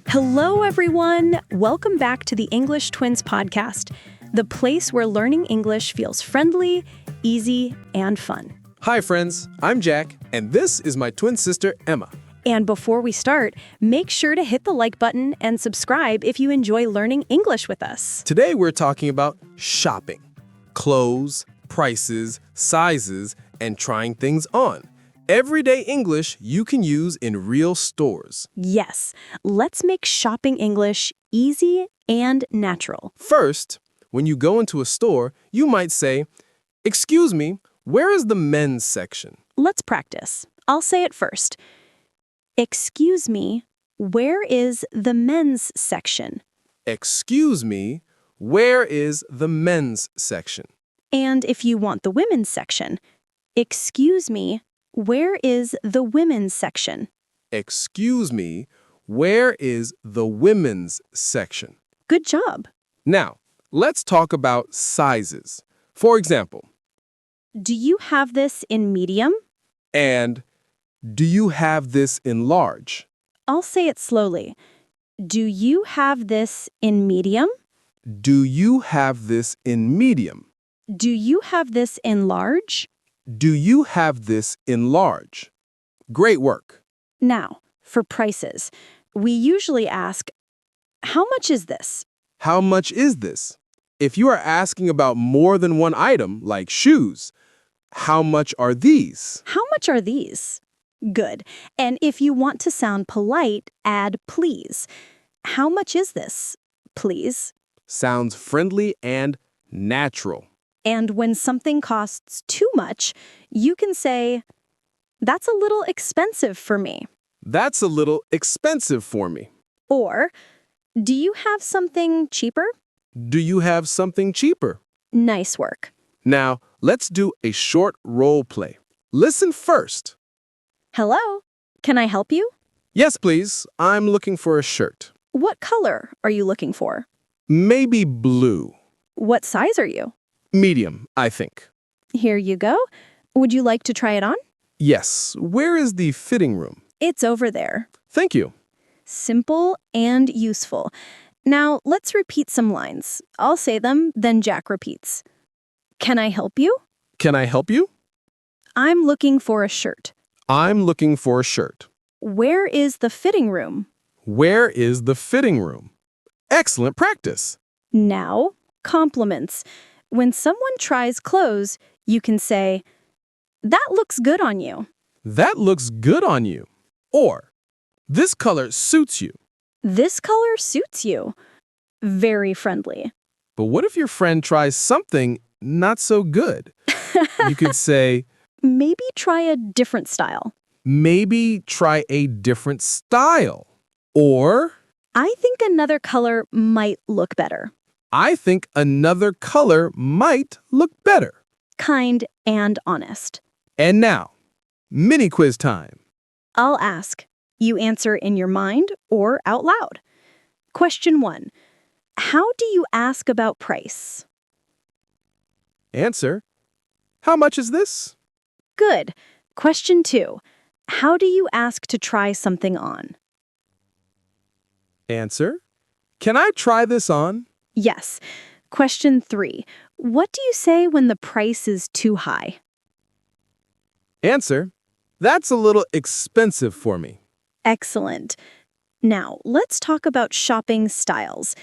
Hello, everyone. Welcome back to the English Twins podcast, the place where learning English feels friendly, easy, and fun. Hi, friends. I'm Jack, and this is my twin sister, Emma. And before we start, make sure to hit the like button and subscribe if you enjoy learning English with us. Today, we're talking about shopping. Clothes, prices, sizes, and trying things on. Everyday English you can use in real stores. Yes, let's make shopping English easy and natural. First, when you go into a store, you might say, "Excuse me, where is the men's section?" Let's practice. I'll say it first. Excuse me, where is the men's section? Excuse me, where is the men's section? And if you want the women's section, excuse me, where is the women's section? Excuse me, where is the women's section? Good job. Now, let's talk about sizes. For example, Do you have this in medium? and do you have this in large? I'll say it slowly. Do you have this in medium? Do you have this in medium? Do you have this in large? Do you have this in large? Great work. Now, for prices, we usually ask, how much is this? How much is this? If you are asking about more than one item, like shoes, how much are these? How much are these? Good. And if you want to sound polite, add please. How much is this? Please. Sounds friendly and natural. And when something costs too much, you can say, that's a little expensive for me. That's a little expensive for me. Or, do you have something cheaper? Do you have something cheaper? Nice work. Now, let's do a short role play. Listen first. Hello, can I help you? Yes, please. I'm looking for a shirt. What color are you looking for? Maybe blue. What size are you? Medium, I think. Here you go. Would you like to try it on? Yes. Where is the fitting room? It's over there. Thank you. Simple and useful. Now, let's repeat some lines. I'll say them, then Jack repeats. Can I help you? Can I help you? I'm looking for a shirt. I'm looking for a shirt. Where is the fitting room? Where is the fitting room? Excellent practice. Now, compliments. When someone tries clothes, you can say, that looks good on you. That looks good on you. Or, this color suits you. This color suits you. Very friendly. But what if your friend tries something not so good? You could say, Maybe try a different style. maybe try a different style. Or, I think another color might look better. I think another color might look better. Kind and honest. And now, mini quiz time. I'll ask. You answer in your mind or out loud. Question 1. How do you ask about price? Answer, how much is this? Good. Question 2. How do you ask to try something on? Answer, can I try this on? Yes. Question 3. What do you say when the price is too high? Answer, that's a little expensive for me. Excellent. Now, let's talk about shopping styles.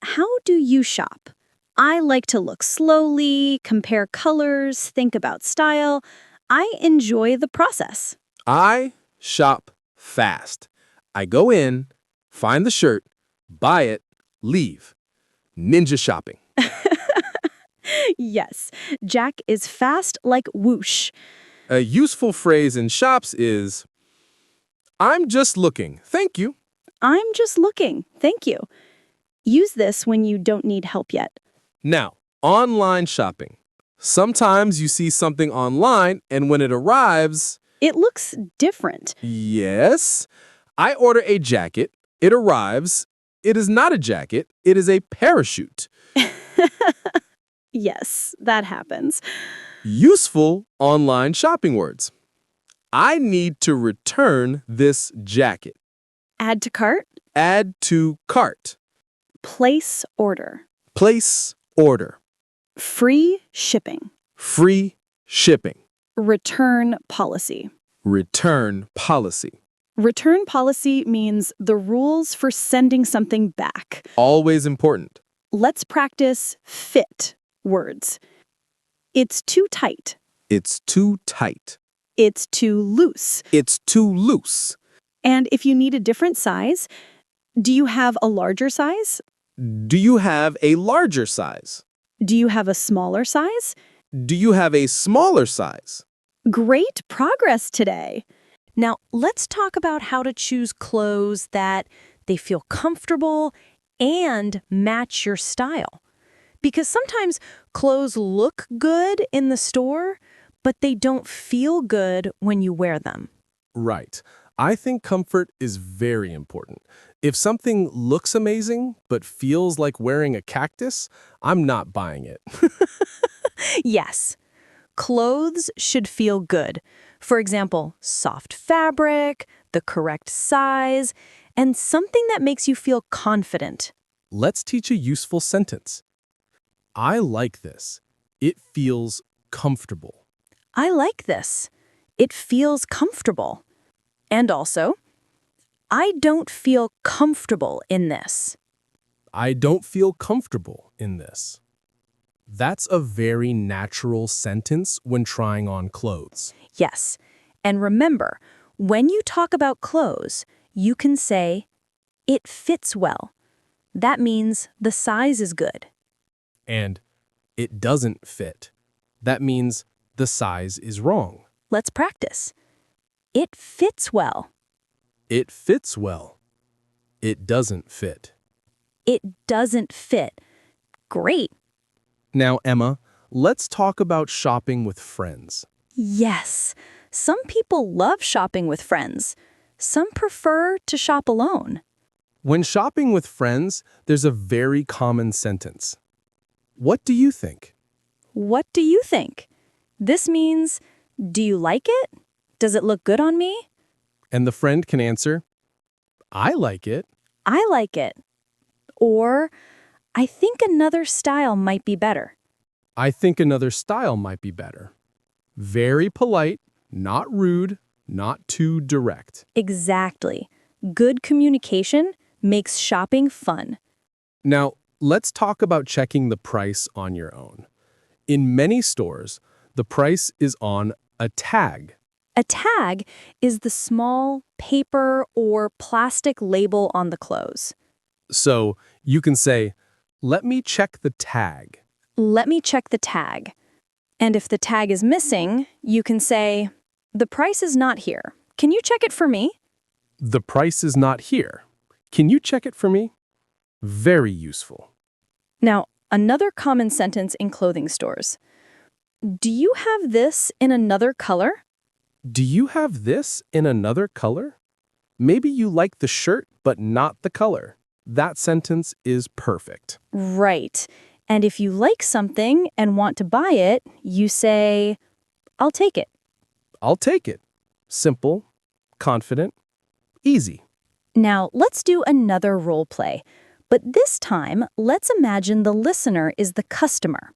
How do you shop? I like to look slowly, compare colors, think about style. I enjoy the process. I shop fast. I go in, find the shirt, buy it, leave. Ninja shopping. Yes, Jack is fast like whoosh. A useful phrase in shops is, I'm just looking, thank you. I'm just looking, thank you. Use this when you don't need help yet. Now, online shopping. Sometimes you see something online and when it arrives, It looks different. yes, I order a jacket, it arrives, it is not a jacket, it is a parachute. Yes, that happens. Useful online shopping words. I need to return this jacket. Add to cart, Add to cart. Place order. Place order. Free shipping. Free shipping. Return policy. Return policy. Return policy means the rules for sending something back. Always important. Let's practice fit words. It's too tight. It's too tight. It's too loose. It's too loose. And if you need a different size, do you have a larger size? Do you have a larger size? Do you have a smaller size? Do you have a smaller size? Great progress today. Now, let's talk about how to choose clothes that they feel comfortable and match your style. Because sometimes clothes look good in the store, but they don't feel good when you wear them. Right. I think comfort is very important. If something looks amazing but feels like wearing a cactus, I'm not buying it. Yes, clothes should feel good. For example, soft fabric, the correct size, and something that makes you feel confident. Let's teach a useful sentence. I like this. It feels comfortable. I like this. It feels comfortable. And also, I don't feel comfortable in this. I don't feel comfortable in this. That's a very natural sentence when trying on clothes. Yes. And remember, when you talk about clothes, you can say, it fits well. That means the size is good. And it doesn't fit. That means the size is wrong. Let's practice. It fits well. It fits well. It doesn't fit. It doesn't fit. Great. Now, Emma, let's talk about shopping with friends. Yes. Some people love shopping with friends. Some prefer to shop alone. When shopping with friends, there's a very common sentence. What do you think? What do you think? This means, do you like it? Does it look good on me? And the friend can answer, I like it. I like it. Or, I think another style might be better. I think another style might be better. Very polite, not rude, not too direct. Exactly. Good communication makes shopping fun. Now, let's talk about checking the price on your own. In many stores, the price is on a tag. A tag is the small paper or plastic label on the clothes. So you can say, let me check the tag. Let me check the tag. And if the tag is missing, you can say, the price is not here. Can you check it for me? The price is not here. Can you check it for me? Very useful. Now, another common sentence in clothing stores. Do you have this in another color? Do you have this in another color? Maybe you like the shirt, but not the color. That sentence is perfect. Right. And if you like something and want to buy it, you say, I'll take it. I'll take it. Simple, confident, easy. Now, let's do another role play. But this time, let's imagine the listener is the customer.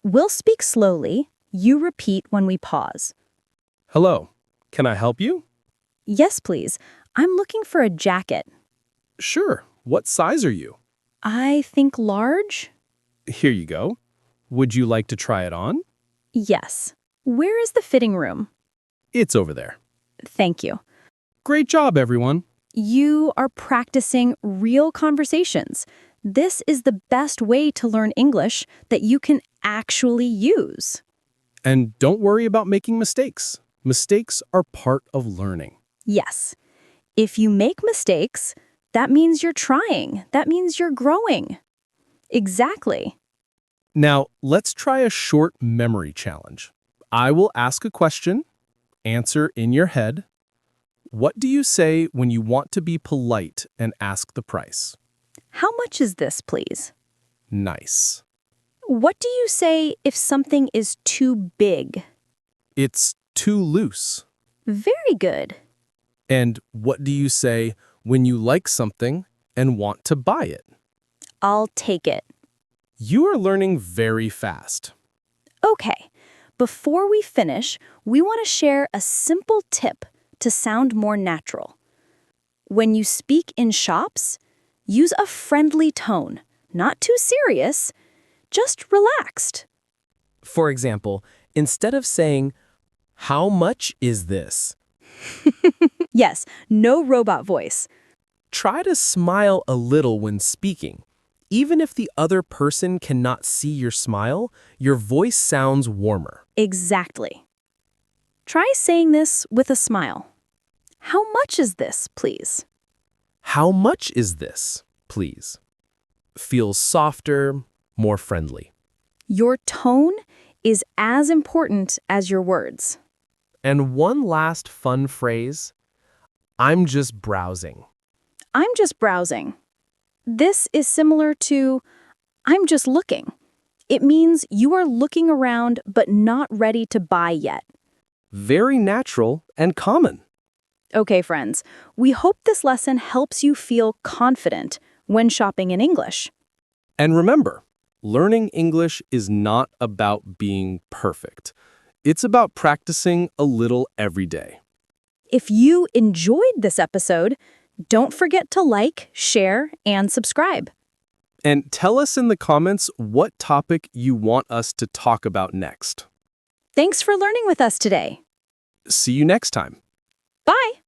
We'll speak slowly. You repeat when we pause. Hello, can I help you? Yes, please. I'm looking for a jacket. Sure. What size are you? I think large? Here you go. Would you like to try it on? Yes. Where is the fitting room? It's over there. Thank you. Great job, everyone. You are practicing real conversations. This is the best way to learn English that you can actually use. And don't worry about making mistakes. Mistakes are part of learning. Yes. If you make mistakes, that means you're trying. That means you're growing. Exactly. Now, let's try a short memory challenge. I will ask a question, answer in your head. What do you say when you want to be polite and ask the price? How much is this, please? Nice. What do you say if something is too big? It's too loose. Very good. And what do you say when you like something and want to buy it. I'll take it. You are learning very fast. Okay, before we finish, we want to share a simple tip to sound more natural. When you speak in shops, use a friendly tone, not too serious, just relaxed. For example, instead of saying, "How much is this?" Yes, no robot voice. Try to smile a little when speaking. Even if the other person cannot see your smile, your voice sounds warmer. Exactly. Try saying this with a smile. How much is this, please? How much is this, please? Feels softer, more friendly. Your tone is as important as your words. And one last fun phrase, I'm just browsing. I'm just browsing. This is similar to I'm just looking. It means you are looking around but not ready to buy yet. Very natural and common. Okay, friends, we hope this lesson helps you feel confident when shopping in English. And remember, learning English is not about being perfect. It's about practicing a little every day. If you enjoyed this episode, don't forget to like, share, and subscribe. And tell us in the comments what topic you want us to talk about next. Thanks for learning with us today. See you next time. Bye!